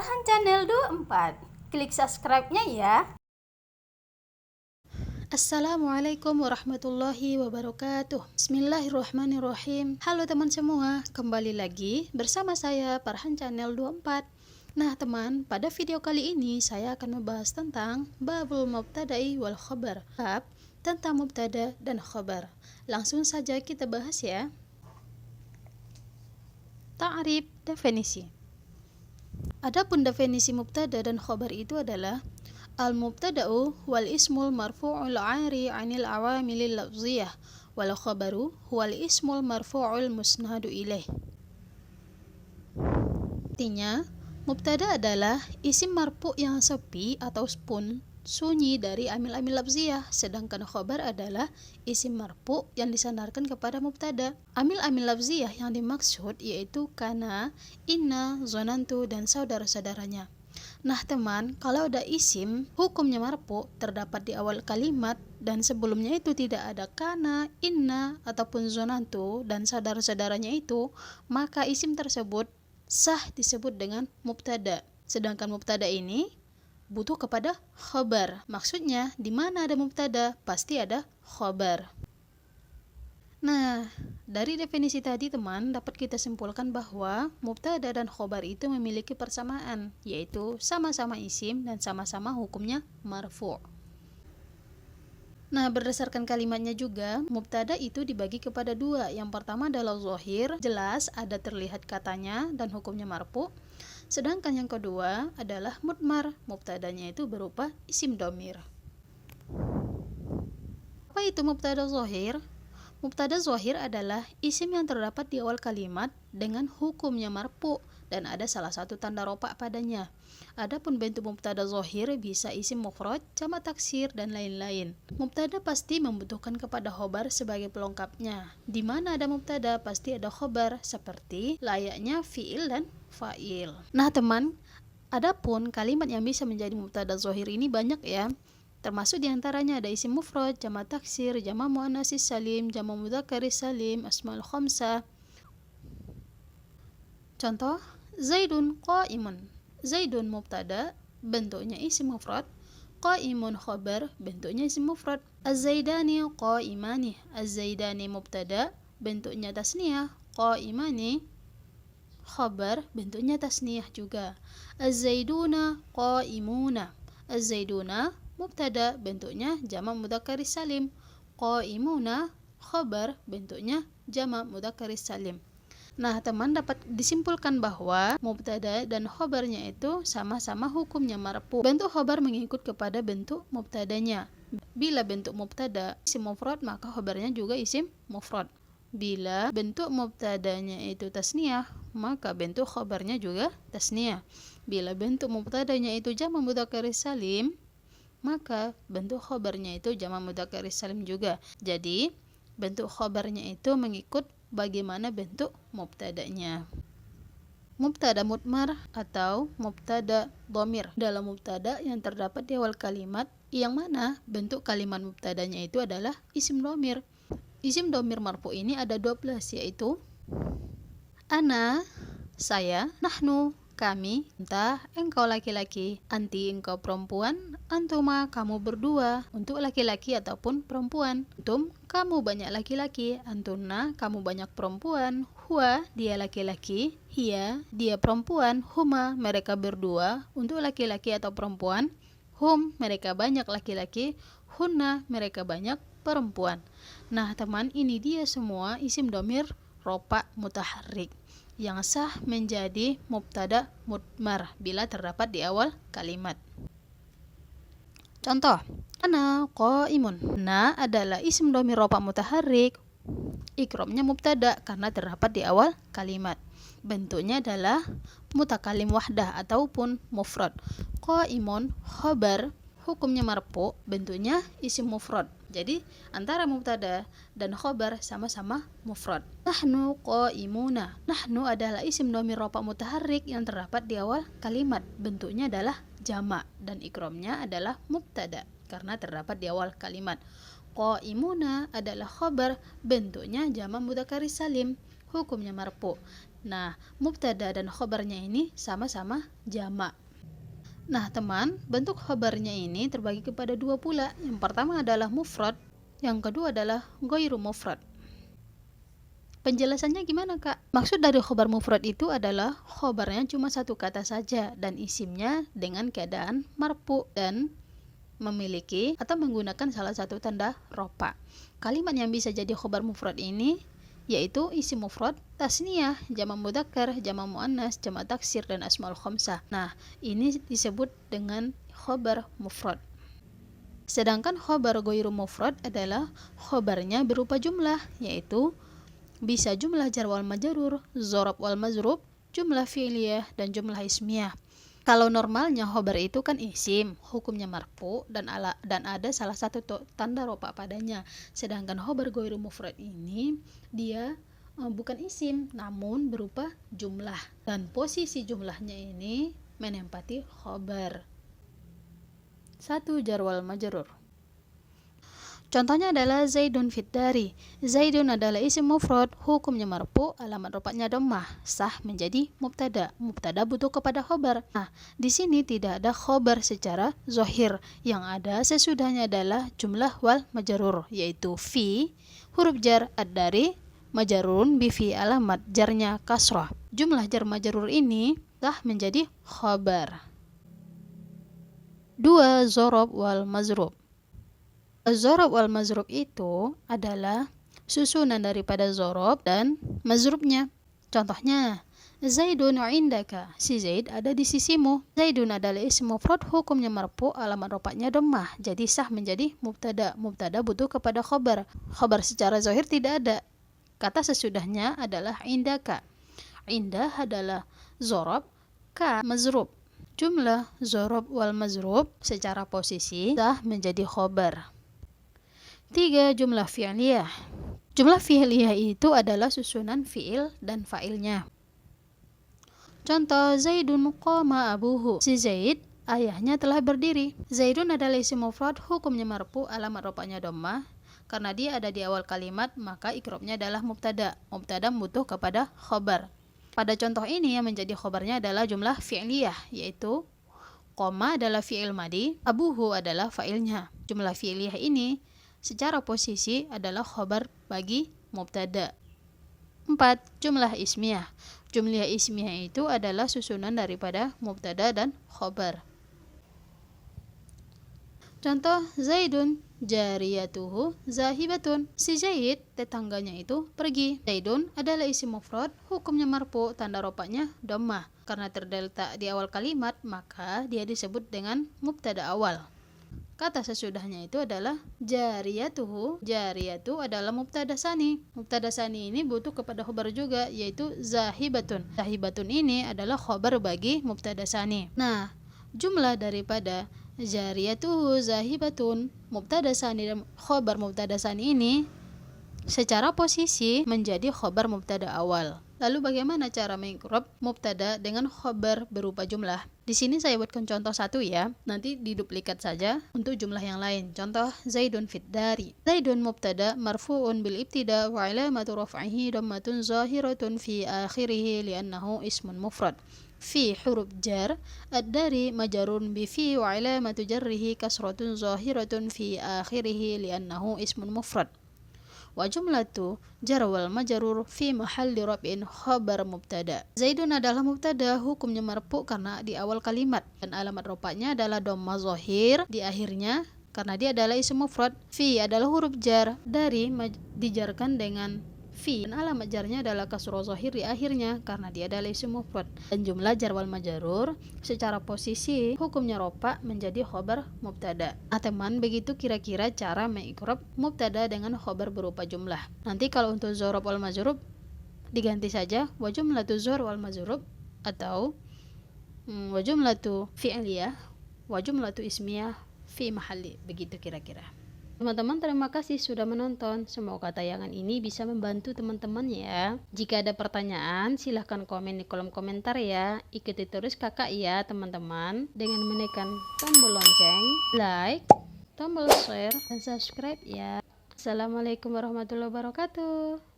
Farhan Channel 24. Klik subscribe-nya ya. Assalamualaikum warahmatullahi wabarakatuh. Bismillahirrahmanirrahim. Halo teman semua, kembali lagi bersama saya Farhan Channel 24. Nah teman, pada video kali ini saya akan membahas tentang Babul Mubtada'i wal Khabar. Bab tentang mubtada dan khabar. Langsung saja kita bahas ya. Ta'rif, definisi. Adapun definisi mubtada dan khabar itu adalah al-mubtada'u wal ismul marfu'ul 'ari 'anil awamilil lafziyah wal khabaru wal ismul marfu'ul musnadu ilaih. Artinya, mubtada adalah isim marfu' yang sepi atau sunyi dari amil-amil lafziyah, sedangkan khabar adalah isim marfu' yang disandarkan kepada mubtada. Amil-amil lafziyah yang dimaksud yaitu kana, inna, zonantu, dan saudara-saudaranya. Nah teman, kalau ada isim hukumnya marfu' terdapat di awal kalimat dan sebelumnya itu tidak ada kana, inna, ataupun zonantu dan saudara-saudaranya itu, maka isim tersebut sah disebut dengan mubtada. Sedangkan mubtada ini butuh kepada khabar. Maksudnya, di mana ada mubtada, pasti ada khabar. Nah, dari definisi tadi teman, dapat kita simpulkan bahwa mubtada dan khabar itu memiliki persamaan, yaitu sama-sama isim dan sama-sama hukumnya marfu'. Nah, berdasarkan kalimatnya juga, mubtada itu dibagi kepada dua. Yang pertama adalah zahir, jelas ada terlihat katanya dan hukumnya marfu'. Sedangkan yang kedua adalah mudmar, mubtadanya itu berupa isim dhamir. Apa itu mubtada zahir? Mubtada zahir adalah isim yang terdapat di awal kalimat dengan hukumnya marfu' dan ada salah satu tanda rofa padanya. Adapun bentuk mubtada zahir bisa isim mufrad, jamak taksir, dan lain-lain. Mubtada pasti membutuhkan kepada khobar sebagai pelengkapnya. Di mana ada mubtada pasti ada khobar, seperti layaknya fi'il dan fa'il. Nah teman, adapun kalimat yang bisa menjadi mubtada zahir ini banyak ya. Termasuk diantaranya ada isim mufrad, jamak taksir, jamak muannatsis salim, jamak mudzakkaris salim, asmaul khamsah. Contoh, Zaidun qa'imun. Zaidun mubtada, bentuknya isim mufrad. Qa'imun khabar, bentuknya isim mufrad. Az-zaidani qa'imani. Az-zaidani mubtada, bentuknya tasniyah. Qa'imani khabar, bentuknya tasniyah juga. Az-zaiduna qa'imuna. Az-zaiduna mubtada, bentuknya jamak mudzakkaris salim. Qa'imuna khabar, bentuknya jamak mudzakkaris salim. Nah teman, dapat disimpulkan bahwa mubtada dan khabarnya itu sama-sama hukumnya marfu'. Bentuk khabar mengikut kepada bentuk mubtadanya. Bila bentuk mubtada isim mufrad, maka khabarnya juga isim mufrad. Bila bentuk mubtadanya itu tasniyah, maka bentuk khabarnya juga tasniyah. Bila bentuk mubtadanya itu jamak mudzakkaris salim, maka bentuk khabarnya itu jamak mudzakkaris salim juga. Jadi bentuk khabarnya itu mengikut bagaimana bentuk mubtadanya. Mubtada mudmar atau mubtada dhamir. Dalam mubtada yang terdapat di awal kalimat, yang mana bentuk kalimat mubtadanya itu adalah isim dhamir. Isim dhamir marfu' ini ada 12, yaitu ana, saya, nahnu, kami, anta, engkau laki-laki, anti, engkau perempuan, antuma, kamu berdua, untuk laki-laki ataupun perempuan, antum, kamu banyak laki-laki, antunna, kamu banyak perempuan, huwa, dia laki-laki, hiya, dia perempuan, huma, mereka berdua, untuk laki-laki atau perempuan, hum, mereka banyak laki-laki, hunna, mereka banyak perempuan. Nah teman, ini dia semua isim dhamir rofa mutaharrik yang sah menjadi mubtada mudmar bila terdapat di awal kalimat. Contoh, ana qaimun. Na adalah isim dhamir rofa mutaharrik. Ikromnya mubtada karena terdapat di awal kalimat. Bentuknya adalah mutakallim wahdah ataupun mufrad. Qaimun khabar, hukumnya marfu', bentuknya isim mufrad. Jadi antara mubtada dan khabar sama-sama mufrad. Nahnu qaimuna. Nahnu adalah isim dhamir rofa mutaharrik yang terdapat di awal kalimat. Bentuknya adalah jamak dan ikromnya adalah mubtada karena terdapat di awal kalimat. Qaimuna adalah khabar, bentuknya jamak mudzakkaris salim, hukumnya marfu'. Nah, mubtada dan khobarnya ini sama-sama jamak. Nah, teman, bentuk khobarnya ini terbagi kepada dua pula. Yang pertama adalah mufrad, yang kedua adalah ghairu mufrad. Penjelasannya gimana, Kak? Maksud dari khobar mufrad itu adalah khobarnya cuma satu kata saja dan isimnya dengan keadaan marfu dan memiliki atau menggunakan salah satu tanda rofa. Kalimat yang bisa jadi khobar mufrad ini yaitu isim mufrad, tasniyah, jamak mudzakkar, jamak muannas, jamak taksir, dan asmaul khamsah. Nah, ini disebut dengan khobar mufrad. Sedangkan khobar ghairu mufrad adalah khobarnya berupa jumlah, yaitu bisa jumlah jar wal majrur, dzarab wal mazrub, jumlah fi'liyah, dan jumlah ismiyah. Kalau normalnya khobar itu kan isim, hukumnya marfu dan ada salah satu tanda rofa padanya. Sedangkan khobar ghairu mufrad ini dia bukan isim namun berupa jumlah dan posisi jumlahnya ini menempati khobar. 1. Jar wal majrur. Contohnya adalah Zaidun fid dari. Zaidun adalah isim mufrad, hukumnya marfu, alamat rafa'nya dhammah, sah menjadi mubtada. Mubtada butuh kepada khobar. Nah, di sini tidak ada khobar secara zahir. Yang ada sesudahnya adalah jumlah wal majrur, yaitu fi, huruf jar ad-dari, majrurun bi fi, alamat jarnya kasrah. Jumlah jar majrur ini sah menjadi khobar. 2. Dzarab wal mazrub. Dzarab wal mazrub itu adalah susunan daripada dzarab dan mazrubnya. Contohnya, Zaidun indaka, si Zaid ada di sisimu. Zaidun adalah isim mufrad, hukumnya marfu, alamat rafa'nya dhammah, jadi sah menjadi mubtada. Mubtada butuh kepada khobar. Khobar secara zahir tidak ada. Kata sesudahnya adalah indaka. Indah adalah dzarab, ka mazrub. Jumlah dzarab wal mazrub secara posisi sah menjadi khobar. 3. Jumlah fi'liyah. Jumlah fi'liyah itu adalah susunan fi'il dan fa'ilnya. Contoh, Zaidun qama abuhu. Si Zaid, ayahnya telah berdiri. Zaidun adalah isim mufrad, hukumnya marfu, alamat rafa'nya dhammah. Karena dia ada di awal kalimat, maka ikrobnya adalah mubtada. Mubtada butuh kepada khobar. Pada contoh ini yang menjadi khobarnya adalah jumlah fi'liyah, yaitu qama adalah fi'il madi, abuhu adalah fa'ilnya. Jumlah fi'liyah ini secara posisi adalah khobar bagi mubtada. 4. Jumlah ismiyah. Jumlah ismiyah itu adalah susunan daripada mubtada dan khobar. Contoh, Zaidun jariyatuhu zahibatun. Si Zaid, tetangganya itu pergi. Zaidun adalah isim mufrad, hukumnya marfu, tanda rafa'nya dhammah. Karena terletak di awal kalimat, maka dia disebut dengan mubtada awal. Kata sesudahnya itu adalah jariyatuhu. Jariyatu adalah mubtada sani. Mubtada sani ini butuh kepada khobar juga, yaitu zahibatun. Zahibatun ini adalah khobar bagi mubtada sani. Nah, jumlah daripada jariyatuhu zahibatun, mubtada sani dan khobar mubtada sani ini secara posisi menjadi khobar mubtada awal. Lalu bagaimana cara mengikrab mubtada dengan khobar berupa jumlah? Di sini saya buatkan contoh satu ya. Nanti diduplikat saja untuk jumlah yang lain. Contoh, Zaidun fid dari. Zaidun mubtada marfu'un bil ibtida wa alamatu raf'ihi dhammatun zahiratun fi akhirih li'annahu ismun mufrad. Fi huruf jar ad-dari majrurun bi fi wa alamatu jarrihi kasratun zahiratun fi akhirih li'annahu ismun mufrad. Wa jumlatu jar wal majrur fi mahalli raf'in khabar mubtada. Zaidun adalah mubtada, hukumnya marfu karena di awal kalimat dan alamat rafa'nya adalah dhamma zahir di akhirnya karena dia adalah isim mufrad. Fi adalah huruf jar, dari dijarkan dengan fi dan alamat jarnya adalah kasrah zahir di akhirnya karena dia adalah isim mufrad. Dan jumlah jar wal majrur secara posisi hukumnya rafa menjadi khobar mubtada. Nah, teman, begitu kira-kira cara mengikrab mubtada dengan khobar berupa jumlah. Nanti kalau untuk dzarab wal mazrub diganti saja wa jumlatu dzarab wal mazrub atau wa jumlatu fi'liyah wa jumlatu ismiyah fi mahalli, begitu kira-kira. Teman-teman, terima kasih sudah menonton. Semoga tayangan ini bisa membantu teman-teman ya. Jika ada pertanyaan, silahkan komen di kolom komentar ya. Ikuti terus kakak ya teman-teman dengan menekan tombol lonceng, like, tombol share, dan subscribe ya. Assalamualaikum warahmatullahi wabarakatuh.